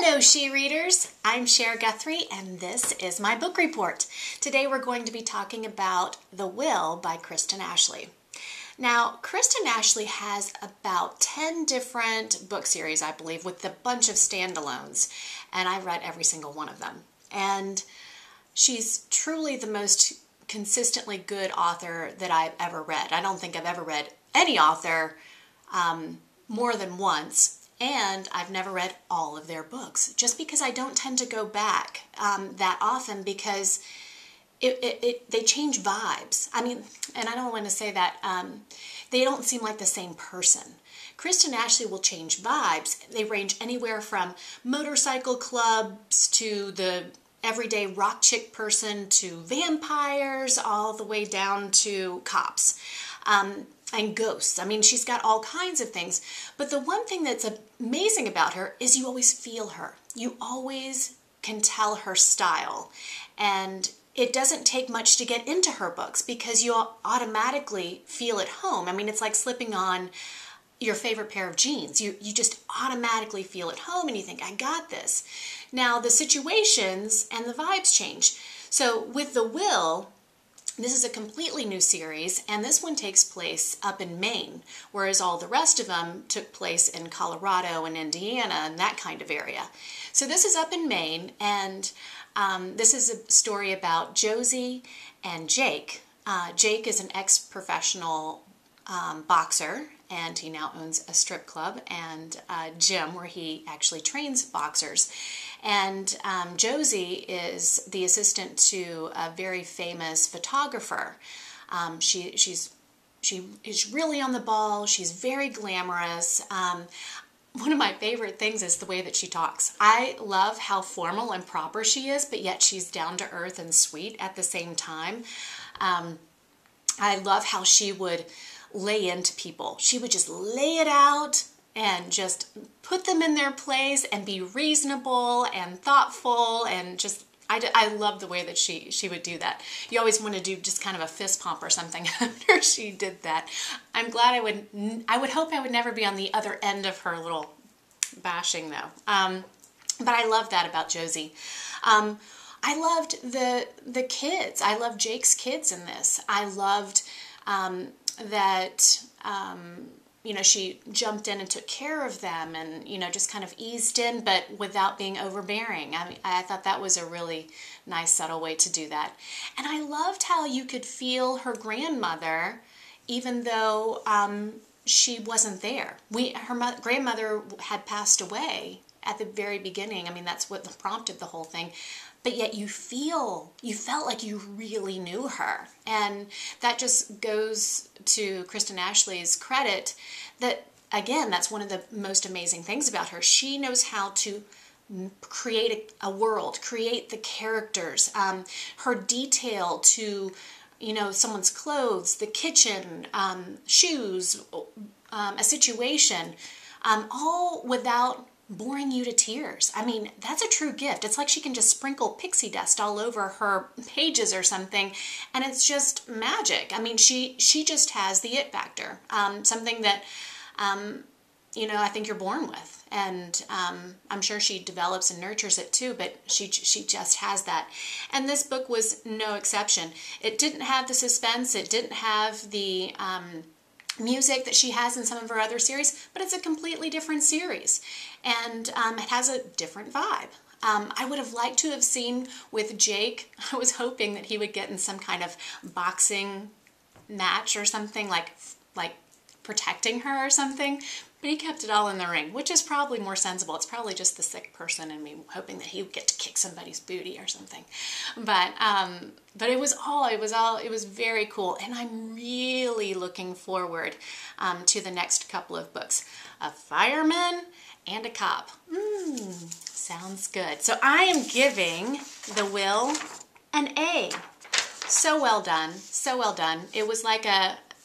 Hello, she-readers. I'm Cher Guthrie, and this is my book report. Today we're going to be talking about The Will by Kristen Ashley. Now, Kristen Ashley has about 10 different book series, I believe, with a bunch of standalones, and I've read every single one of them. And she's truly the most consistently good author that I've ever read. I don't think I've ever read any author more than once. And I've never read all of their books, just because I don't tend to go back that often, because they change vibes. I mean, and I don't want to say that, they don't seem like the same person. Kristen Ashley will change vibes. They range anywhere from motorcycle clubs to the everyday rock chick person to vampires, all the way down to cops. And ghosts. I mean, she's got all kinds of things. But the one thing that's amazing about her is you always feel her. You always can tell her style. And it doesn't take much to get into her books because you automatically feel at home. I mean, it's like slipping on your favorite pair of jeans. You just automatically feel at home and you think, I got this. Now, the situations and the vibes change. So with The Will, this is a completely new series, and this one takes place up in Maine, whereas all the rest of them took place in Colorado and Indiana and that kind of area. So this is up in Maine, and this is a story about Josie and Jake. Jake is an ex-professional boxer, and he now owns a strip club and a gym where he actually trains boxers. And Josie is the assistant to a very famous photographer. She is really on the ball. She's very glamorous. One of my favorite things is the way that she talks. I love how formal and proper she is, but yet she's down to earth and sweet at the same time. I love how she would lay into people. She would just lay it out and just put them in their place and be reasonable and thoughtful, and just, I love the way that she would do that. You always want to do just kind of a fist pump or something after she did that. I'm glad I would hope I would never be on the other end of her little bashing though. But I love that about Josie. I loved the kids. I loved Jake's kids in this. I loved that you know, she jumped in and took care of them and, you know, just kind of eased in, but without being overbearing. I mean, I thought that was a really nice, subtle way to do that. And I loved how you could feel her grandmother, even though she wasn't there. Her grandmother had passed away at the very beginning. I mean, that's what prompted the whole thing. But yet you felt like you really knew her. And that just goes to Kristen Ashley's credit that, again, that's one of the most amazing things about her. She knows how to create a world, create the characters, her detail to, you know, someone's clothes, the kitchen, shoes, a situation, all without boring you to tears. I mean, that's a true gift. It's like she can just sprinkle pixie dust all over her pages or something, and it's just magic. I mean, she just has the it factor, something that, you know, I think you're born with. And I'm sure she develops and nurtures it too, but she just has that. And this book was no exception. It didn't have the suspense. It didn't have the music that she has in some of her other series, but it's a completely different series, and it has a different vibe. I would have liked to have seen with Jake, I was hoping that he would get in some kind of boxing match or something, like protecting her or something, but he kept it all in the ring, which is probably more sensible. It's probably just the sick person in me hoping that he would get to kick somebody's booty or something. But it was very cool, and I'm really looking forward to the next couple of books. A fireman and a cop. Sounds good. So I am giving The Will an A. So well done. So well done. It was like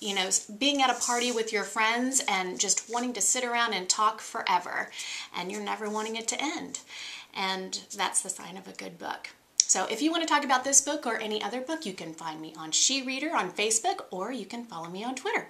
you know, being at a party with your friends and just wanting to sit around and talk forever, and you're never wanting it to end. And that's the sign of a good book. So if you want to talk about this book or any other book, you can find me on sheReader on Facebook, or you can follow me on Twitter.